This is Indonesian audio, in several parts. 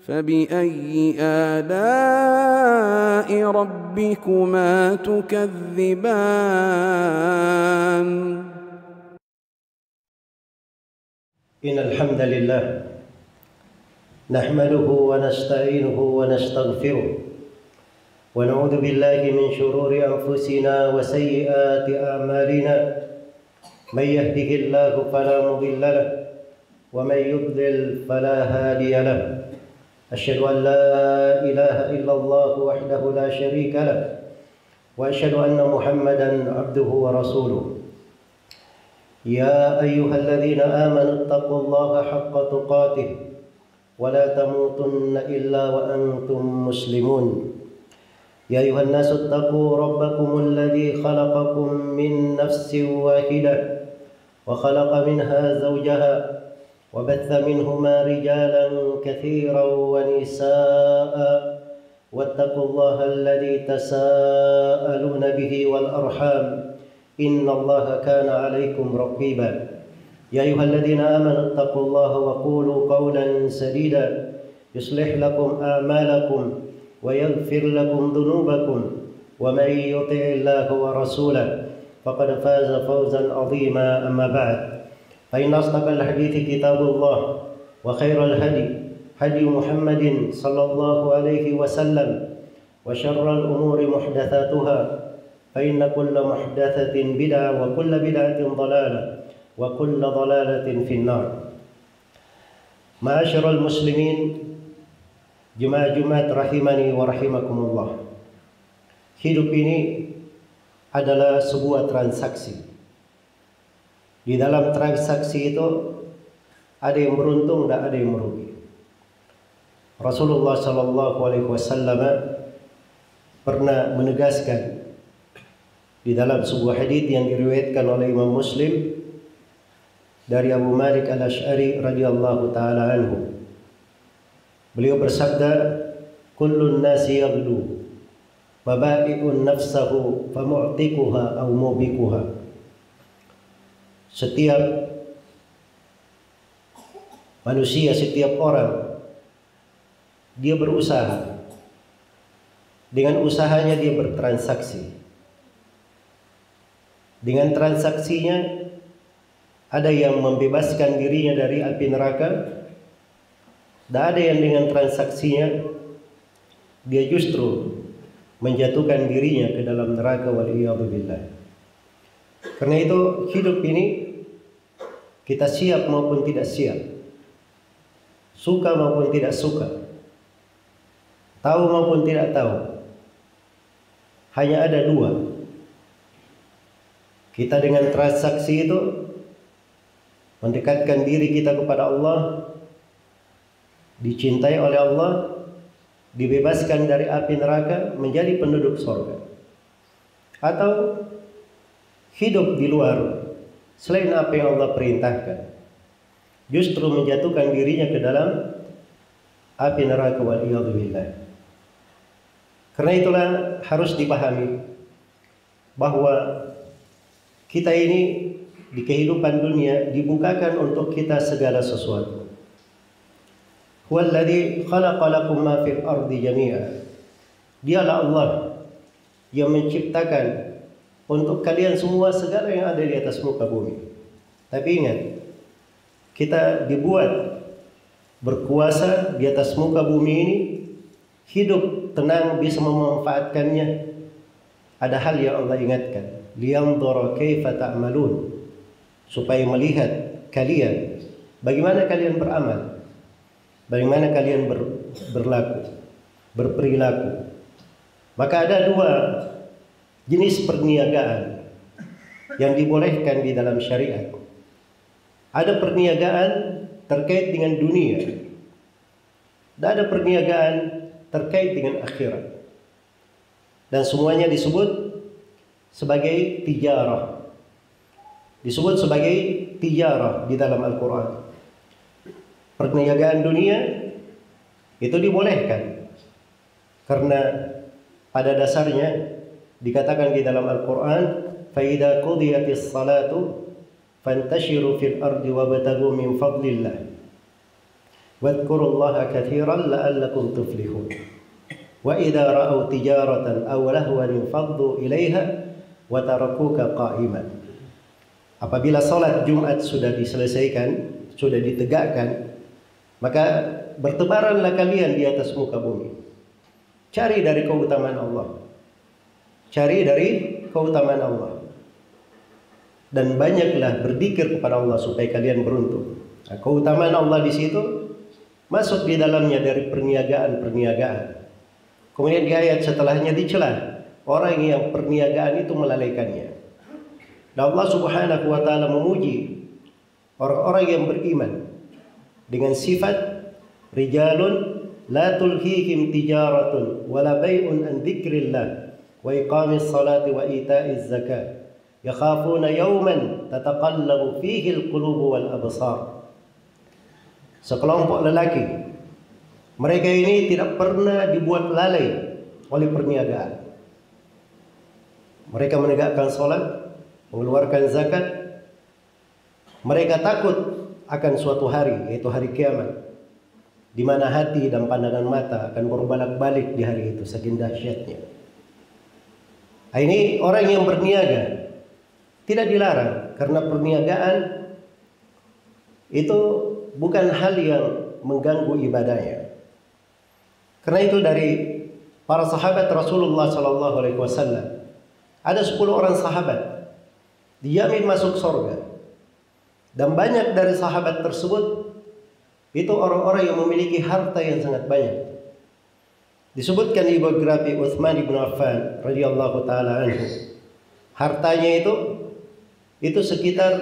فبأي آلاء ربكما تكذبان إن الحمد لله نحمده ونستعينه ونستغفره ونعوذ بالله من شرور أنفسنا وسيئات أعمالنا من يهده الله فلا مضل له ومن يضلل فلا هادي له أشهد أن لا إله إلا الله وحده لا شريك له وأشهد أن محمدا عبده ورسوله يا أيها الذين آمنوا اتقوا الله حق تقاته ولا تموتن إلا وأنتم مسلمون يا أيها الناس اتقوا ربكم الذي خلقكم من نفس واحدة وخلق منها زوجها وبث منهما رجالا كثيرا ونساء واتقوا الله الذي تساءلون به والأرحام إن الله كان عليكم رقيبا يا أيها الذين آمنوا اتقوا الله وقولوا قولا سديدا يصلح لكم أعمالكم ويغفر لكم ذنوبكم ومن يطع الله ورسوله فقد فاز فوزا عظيما أما بعد فإن أصدق الحديث كتاب الله وخير الهدي هدي محمد صلى الله عليه وسلم وشر الأمور محدثاتها فإن كل محدثة بدعة وكل بدعة ضلالة وكل ضلالة في النار. معاشر المسلمين jemaah Jumat rahimani wa rahimakumullah. Hidup ini adalah sebuah transaksi. Di dalam transaksi itu ada yang beruntung dan ada yang merugi. Rasulullah sallallahu alaihi wasallam pernah menegaskan di dalam sebuah hadits yang diriwayatkan oleh Imam Muslim dari Abu Malik Al-Asy'ari radhiyallahu taala anhu. Beliau bersabda, "Kullun nasi yaghlu, faba'i'un nafsahu famu'tiquha aw mubiquha." Setiap manusia, setiap orang dia berusaha. Dengan usahanya dia bertransaksi. Dengan transaksinya ada yang membebaskan dirinya dari api neraka. Dan ada yang dengan transaksinya dia justru menjatuhkan dirinya ke dalam neraka waliyadzubillah. Karena itu hidup ini kita siap maupun tidak siap, suka maupun tidak suka, tahu maupun tidak tahu, hanya ada dua. Kita dengan transaksi itu mendekatkan diri kita kepada Allah, dicintai oleh Allah, dibebaskan dari api neraka, menjadi penduduk surga. Atau hidup di luar selain apa yang Allah perintahkan, justru menjatuhkan dirinya ke dalam api neraka waliyadzubillah. Karena itulah harus dipahami bahwa kita ini di kehidupan dunia dibukakan untuk kita segala sesuatu. Huwallazi khalaqa lakum ma fil ardi jami'a. Dialah Allah yang menciptakan untuk kalian semua segala yang ada di atas muka bumi. Tapi ingat, kita dibuat berkuasa di atas muka bumi ini, hidup tenang, bisa memanfaatkannya. Ada hal yang Allah ingatkan, liyanzura kaifa ta'malun, supaya melihat kalian bagaimana kalian beramal. Bagaimana kalian berlaku, berperilaku. Maka ada dua jenis perniagaan yang dibolehkan di dalam syariat. Ada perniagaan terkait dengan dunia, dan ada perniagaan terkait dengan akhirat. Dan semuanya disebut sebagai tijarah. Disebut sebagai tijarah di dalam Al-Quran. Perniagaan dunia itu dibolehkan karena pada dasarnya dikatakan di dalam Al-Quran, فَإِذَا قُضِيَتِ الصَّلَاةُ فَانْتَشِرُوا فِي الْأَرْضِ وَابْتَغُوا مِنْ فَضْلِ اللَّهِ. Wadhkurullaha katsiran la'allakum tuflihun. Wa idza ra'aw tijaratan aw lahwan infaddu ilaiha wa tarakuka qa'iman. Apabila salat Jumat sudah diselesaikan, sudah ditegakkan, maka bertebaranlah kalian di atas muka bumi. Cari dari keutamaan Allah. Cari dari keutamaan Allah. Dan banyaklah berzikir kepada Allah supaya kalian beruntung. Nah, keutamaan Allah di situ masuk di dalamnya dari perniagaan-perniagaan. Kemudian di ayat setelahnya dicela orang yang perniagaan itu melalaikannya. Dan Allah Subhanahu wa taala memuji orang-orang yang beriman dengan sifat rijalun la tulhihim tijaratun wala bai'un an dzikrillah wa iqamis salati wa ita'iz zakat yakhafuna yawman tataqallabu fihi alqulubu wal absar. Sekelompok lelaki, mereka ini tidak pernah dibuat lalai oleh perniagaan. Mereka menegakkan salat, mengeluarkan zakat. Mereka takut akan suatu hari, yaitu hari kiamat, di mana hati dan pandangan mata akan berbolak-balik di hari itu, saking dahsyatnya. Ini orang yang berniaga tidak dilarang, karena perniagaan itu bukan hal yang mengganggu ibadahnya. Karena itu dari para sahabat Rasulullah SAW ada 10 orang sahabat dijamin masuk surga. Dan banyak dari sahabat tersebut itu orang-orang yang memiliki harta yang sangat banyak. Disebutkan di biografi Utsman bin Affan radhiyallahu taala anhu, hartanya itu sekitar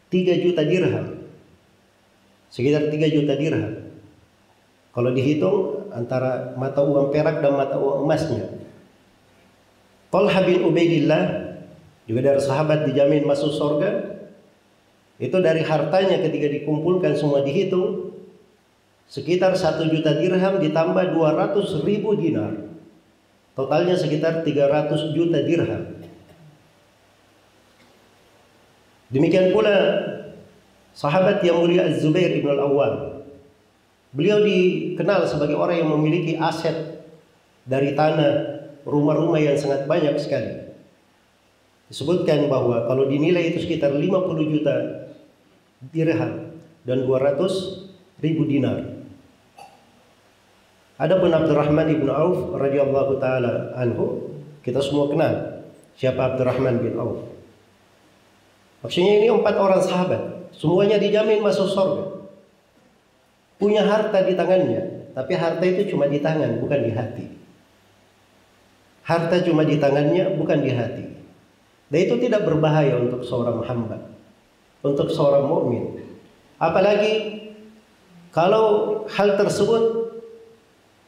3 juta dirham. Sekitar 3 juta dirham. Kalau dihitung antara mata uang perak dan mata uang emasnya. Talha bin Ubaidillah juga dari sahabat dijamin masuk surga. Itu dari hartanya ketika dikumpulkan semua dihitung sekitar 1 juta dirham ditambah 200.000 dinar. Totalnya sekitar 300 juta dirham. Demikian pula sahabat yang mulia Az-Zubair ibn al-Awwam. Beliau dikenal sebagai orang yang memiliki aset dari tanah, rumah-rumah yang sangat banyak sekali. Disebutkan bahwa kalau dinilai itu sekitar 50 juta dirham dan 200.000 dinar. Adapun Abdurrahman ibn Auf radhiyallahu taala anhu, kita semua kenal siapa Abdurrahman bin Auf. Maksudnya ini 4 orang sahabat, semuanya dijamin masuk surga. Punya harta di tangannya, tapi harta itu cuma di tangan, bukan di hati. Harta cuma di tangannya, bukan di hati. Dan itu tidak berbahaya untuk seorang hamba, untuk seorang mukmin. Apalagi kalau hal tersebut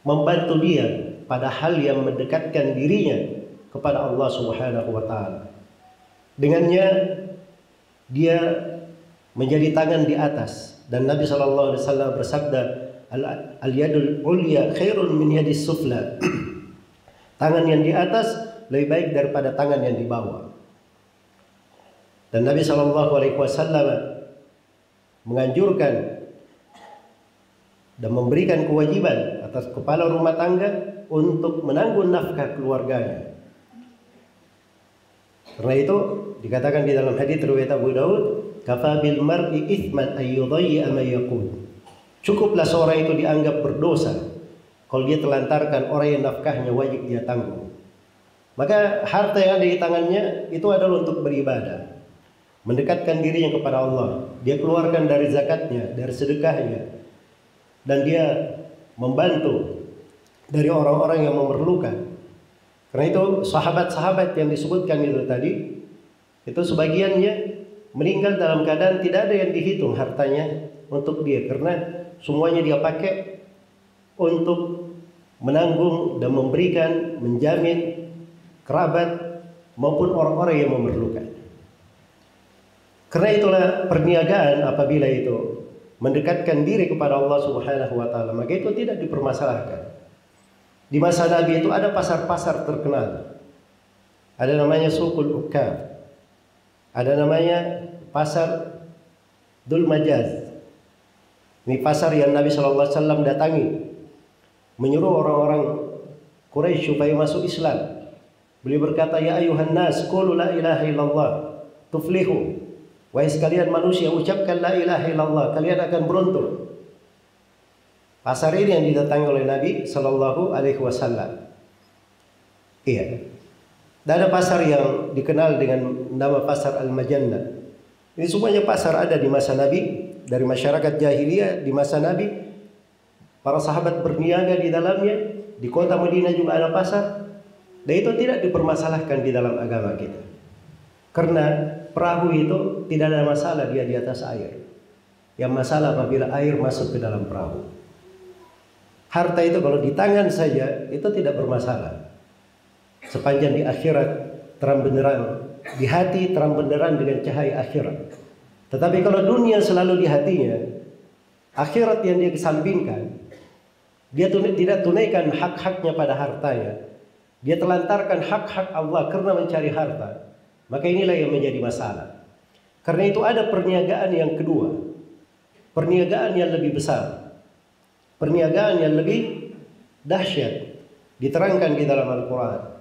membantu dia pada hal yang mendekatkan dirinya kepada Allah Subhanahu wa taala. Dengannya dia menjadi tangan di atas. Dan Nabi SAW bersabda, al-yadul ulya khairun min yadis sufla. Tangan yang di atas lebih baik daripada tangan yang di bawah. Dan Nabi SAW menganjurkan dan memberikan kewajiban atas kepala rumah tangga untuk menanggung nafkah keluarganya. Karena itu dikatakan di dalam hadits riwayat Abu Daud, kafa bil mar'i itsman ay yudayya ma yaqul. Cukuplah seorang itu dianggap berdosa kalau dia telantarkan orang yang nafkahnya wajib dia tanggung. Maka harta yang ada di tangannya itu adalah untuk beribadah, mendekatkan dirinya kepada Allah. Dia keluarkan dari zakatnya, dari sedekahnya, dan dia membantu dari orang-orang yang memerlukan. Karena itu sahabat-sahabat yang disebutkan itu tadi, itu sebagiannya meninggal dalam keadaan tidak ada yang dihitung hartanya untuk dia, karena semuanya dia pakai untuk menanggung dan memberikan, menjamin kerabat maupun orang-orang yang memerlukan. Karena itulah perniagaan apabila itu mendekatkan diri kepada Allah Subhanahu wa taala, maka itu tidak dipermasalahkan. Di masa Nabi itu ada pasar-pasar terkenal. Ada namanya Suqul Ukkab. Ada namanya pasar Dzul Majaz. Ini pasar yang Nabi SAW datangi, menyuruh orang-orang Quraisy supaya masuk Islam. Beliau berkata, ya ayuhan nas, qulu la ilaha illallah tuflihu. Wahai sekalian manusia, ucapkan la ilaha illallah, kalian akan beruntung. Pasar ini yang didatangi oleh Nabi Sallallahu Alaihi Wasallam. Iya. Dan ada pasar yang dikenal dengan nama pasar Al-Majannah. Ini semuanya pasar ada di masa Nabi, dari masyarakat jahiliyah di masa Nabi. Para sahabat berniaga di dalamnya. Di kota Madinah juga ada pasar. Dan itu tidak dipermasalahkan di dalam agama kita. Karena perahu itu tidak ada masalah dia di atas air. Yang masalah apabila air masuk ke dalam perahu. Harta itu kalau di tangan saja itu tidak bermasalah. Sepanjang di akhirat terang benderang, di hati terang benderang dengan cahaya akhirat. Tetapi kalau dunia selalu di hatinya, akhirat yang dia kesampingkan, dia tidak tunaikan hak-haknya pada hartanya, dia telantarkan hak-hak Allah karena mencari harta, maka inilah yang menjadi masalah. Karena itu ada perniagaan yang kedua, perniagaan yang lebih besar, perniagaan yang lebih dahsyat, diterangkan di dalam Al-Quran.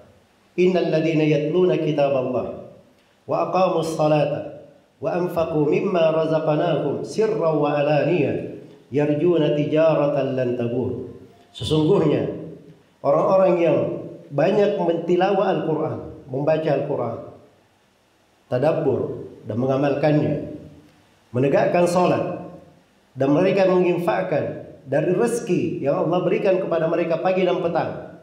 Innal ladzina yatluna kitaballah wa aqamus salata wa anfaqu mimma razaqnahum sirran wa alaniyah yarjuna tijaratan lan tabur. Sesungguhnya orang-orang yang banyak mentilawah Al-Quran, membaca Al-Quran, tadabbur dan mengamalkannya, menegakkan salat, dan mereka menginfakkan dari rezeki yang Allah berikan kepada mereka pagi dan petang.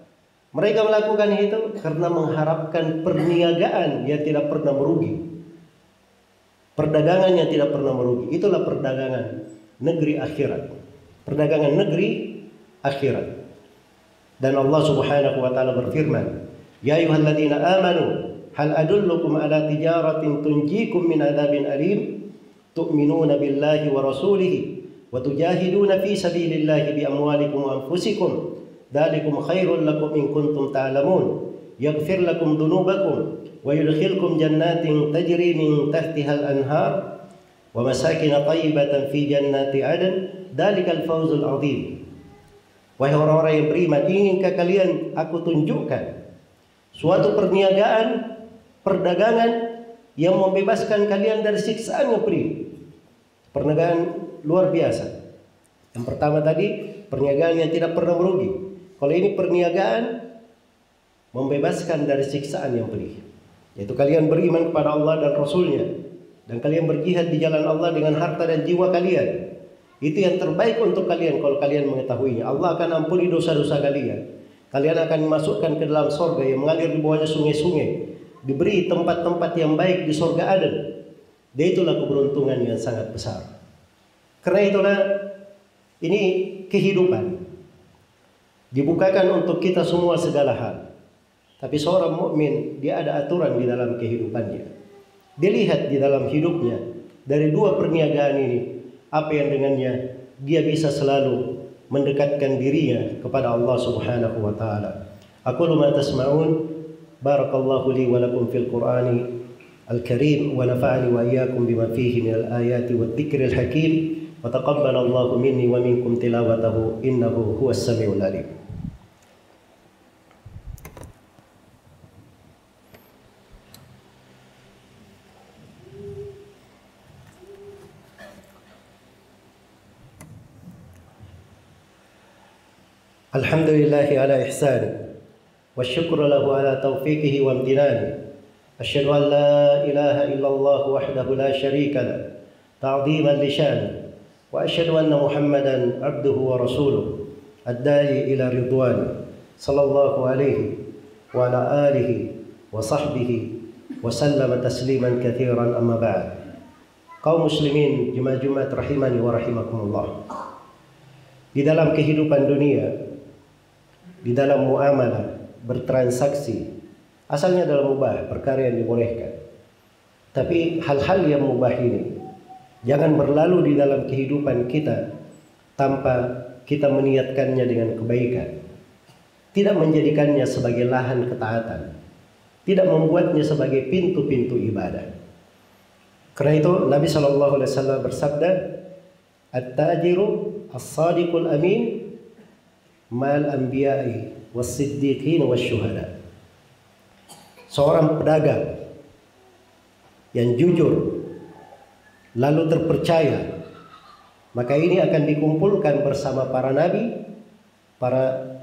Mereka melakukan itu karena mengharapkan perniagaan yang tidak pernah merugi. Perdagangan yang tidak pernah merugi. Itulah perdagangan negeri akhirat. Perdagangan negeri akhirat. Dan Allah Subhanahu wa taala berfirman, "Ya ayyuhalladzina amanu, hal adullukum ala tijaratin tunjikum min adzabin alim, tu'minuna billahi wa rasulihi wa tujahiduna fi sabilillahi bi amwalikum wa anfusikum. Dzalikum khairul lakum in kuntum ta'lamun. Yaghfir lakum dzunubakum wa yudkhilkum jannatin tajri min tahtiha al-anhar wa masakin thayyibatan fi jannati 'adn. Dzalikal fawzul 'adzim." Wahai orang-orang yang beriman, inginkah kalian aku tunjukkan suatu perniagaan, perdagangan yang membebaskan kalian dari siksaan yang pedih? Perniagaan luar biasa. Yang pertama tadi, perniagaan yang tidak pernah merugi. Kalau ini perniagaan membebaskan dari siksaan yang pedih, yaitu kalian beriman kepada Allah dan Rasulnya, dan kalian berjihad di jalan Allah dengan harta dan jiwa kalian. Itu yang terbaik untuk kalian kalau kalian mengetahuinya. Allah akan ampuni dosa-dosa kalian. Kalian akan dimasukkan ke dalam surga yang mengalir di bawahnya sungai-sungai, diberi tempat-tempat yang baik di surga Aden. Dan itulah keberuntungan yang sangat besar. Karena itulah ini kehidupan dibukakan untuk kita semua segala hal. Tapi seorang mukmin dia ada aturan di dalam kehidupannya. Dia lihat di dalam hidupnya dari dua perniagaan ini, apa yang dengannya dia bisa selalu mendekatkan dirinya kepada Allah Subhanahu wa taala. Aqulu ma tasma'un, barakallahu li wa lakum fil Qur'ani al-Karim wa nafa'ani wa iyyakum bima fihi min al-ayati wadh-dhikril hakim wa taqabbalallahu minni wa minkum tilawatahu innahu huwas samiul alim. Alhamdulillahi ala ihsani wa syukru lahu ala taufiqihi wa amtinani. Asyhadu an la ilaha illallah wahdahu la syarika lah ta'dhiman li syani wa asyhadu anna Muhammadan abduhu wa rasuluh ad-da'i ila ridwani sallallahu alaihi wa ala alihi wa sahbihi wa sallama tasliman katsiran amma ba'd. Kaum muslimin jemaah Jumat rahimani wa rahimakumullah. Di dalam kehidupan dunia, di dalam muamalah, bertransaksi, asalnya dalam mubah, perkara yang dibolehkan. Tapi hal-hal yang mubah ini jangan berlalu di dalam kehidupan kita tanpa kita meniatkannya dengan kebaikan. Tidak menjadikannya sebagai lahan ketaatan, tidak membuatnya sebagai pintu-pintu ibadah. Karena itu Nabi SAW bersabda, "At-tajiru as-sadiqul amin ma'al anbiya'i was-siddiqin wasyuhada. Seorang pedagang yang jujur lalu terpercaya, maka ini akan dikumpulkan bersama para nabi, para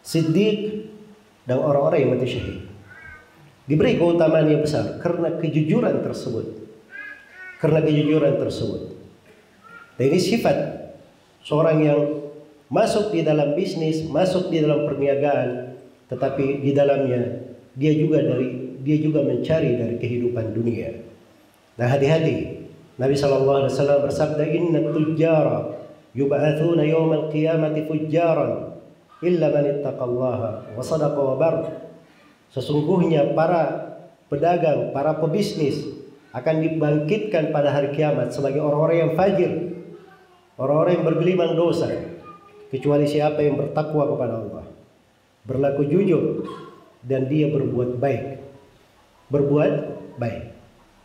siddiq, dan orang-orang yang mati syahid. Diberi keutamaan yang besar karena kejujuran tersebut. Dan ini sifat seorang yang masuk di dalam bisnis, masuk di dalam perniagaan, tetapi di dalamnya dia juga mencari dari kehidupan dunia. Nah, hati-hati. Nabi SAW bersabda, "Inna tujjara yub'atsuna yawmal qiyamati fujjaran illa man ittaqallaha wa sadaqa wa bar." Sesungguhnya para pedagang, para pebisnis akan dibangkitkan pada hari kiamat sebagai orang-orang yang fajir, orang-orang yang bergelimang dosa, kecuali siapa yang bertakwa kepada Allah, berlaku jujur, dan dia berbuat baik.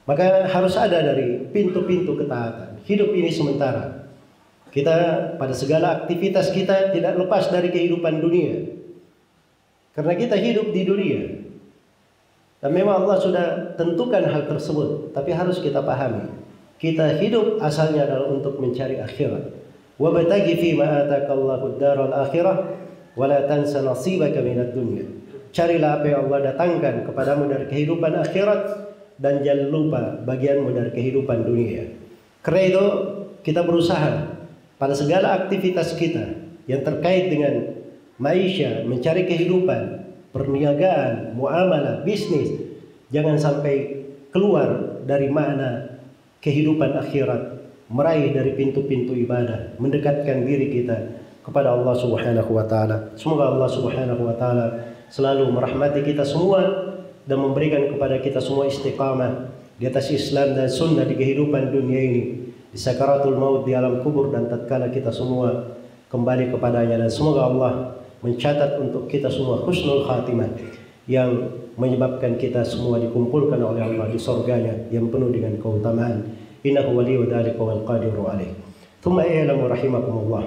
Maka harus ada dari pintu-pintu ketaatan. Hidup ini sementara. Kita pada segala aktivitas kita tidak lepas dari kehidupan dunia. Karena kita hidup di dunia. Dan memang Allah sudah tentukan hal tersebut. Tapi harus kita pahami. Kita hidup asalnya adalah untuk mencari akhirat. وَبَتَغِ فِي مَا آتَاكَ اللَّهُ الدَّارَ الْآخِرَةَ وَلَا تَنْسَ نَصِيبَكَ مِنَ الدُّنْيَا. Carilah apa yang Allah datangkan kepadamu dari kehidupan akhirat, dan jangan lupa bagianmu dari kehidupan dunia. Karena itu kita berusaha pada segala aktivitas kita yang terkait dengan maisha, mencari kehidupan, perniagaan, muamalah, bisnis, jangan sampai keluar dari makna kehidupan akhirat, meraih dari pintu-pintu ibadah, mendekatkan diri kita kepada Allah Subhanahu wa taala. Semoga Allah Subhanahu wa taala selalu merahmati kita semua dan memberikan kepada kita semua istiqamah di atas Islam dan sunnah di kehidupan dunia ini, di sakaratul maut, di alam kubur, dan tatkala kita semua kembali kepadanya. Dan semoga Allah mencatat untuk kita semua husnul khatimah yang menyebabkan kita semua dikumpulkan oleh Allah di surganya yang penuh dengan keutamaan. Innahu waliyyu dzalika wal qadiru alaih. Tsumma i'lamu rahimakumullah,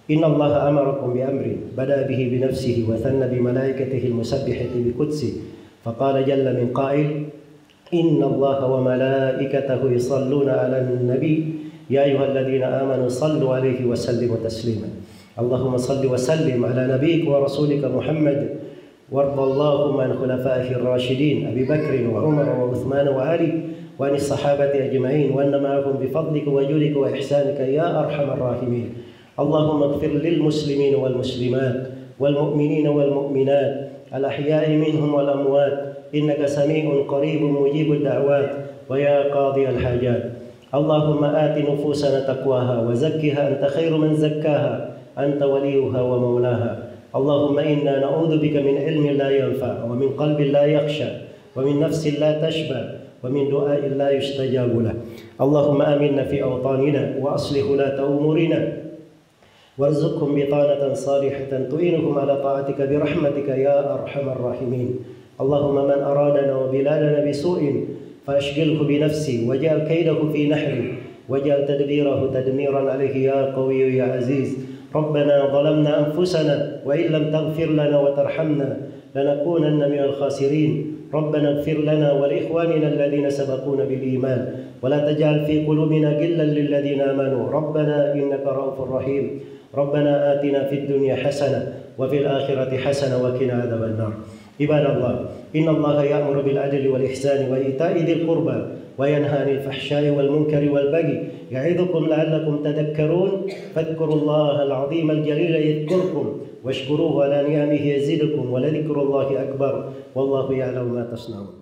inna Allah amarakum bi amrin bada bihi bi nafsihi wa thanna bi malaikatihi al-musabbihati bi qudsi. فقال جل من قائل إن الله وملائكته يصلون على النبي يا أيها الذين آمنوا صلوا عليه وسلموا تسليما. اللهم صل وسلم على نبيك ورسولك محمد، وارض اللهم عن خلفائه الراشدين أبي بكر وعمر وعثمان وعلي وعن الصحابة أجمعين وأن معهم بفضلك وجودك وإحسانك يا أرحم الراحمين. اللهم اغفر للمسلمين والمسلمات والمؤمنين والمؤمنات الأحياء منهم والأموات إنك سميع قريب مجيب الدعوات ويا قاضي الحاجات. اللهم آت نفوسنا تقواها وزكها أنت خير من زكاها أنت وليها ومولاها. اللهم إنا نعوذ بك من علم لا ينفع ومن قلب لا يخشى ومن نفس لا تشبع ومن دعاء لا يستجاب له. اللهم آمنا في أوطاننا وأصلح ولاة أمورنا وارزقهم بطانة صالحة تعينهم على طاعتك برحمتك يا أرحم الراحمين. اللهم من أرادنا وبلادنا بسوء فأشغله بنفسه واجعل كيده في نحره واجعل تدبيره تدميرا عليه يا قوي يا عزيز. ربنا ظلمنا أنفسنا وإن لم تغفر لنا وترحمنا لنكونن من الخاسرين. ربنا اغفر لنا ولإخواننا الذين سبقونا بالإيمان ولا تجعل في قلوبنا غلا للذين آمنوا ربنا إنك رؤوف رحيم. ربنا آتنا في الدنيا حسنة وفي الآخرة حسنة وقنا عذاب النار. عباد الله، إن الله يأمر بالعدل والإحسان وإيتاء ذي القربى وينهى عن الفحشاء والمنكر والبغي يعظكم لعلكم تذكرون. فاذكروا الله العظيم الجليل يذكركم واشكروه على نعمه يزدكم ولذكر الله أكبر والله يعلم ما تصنعون.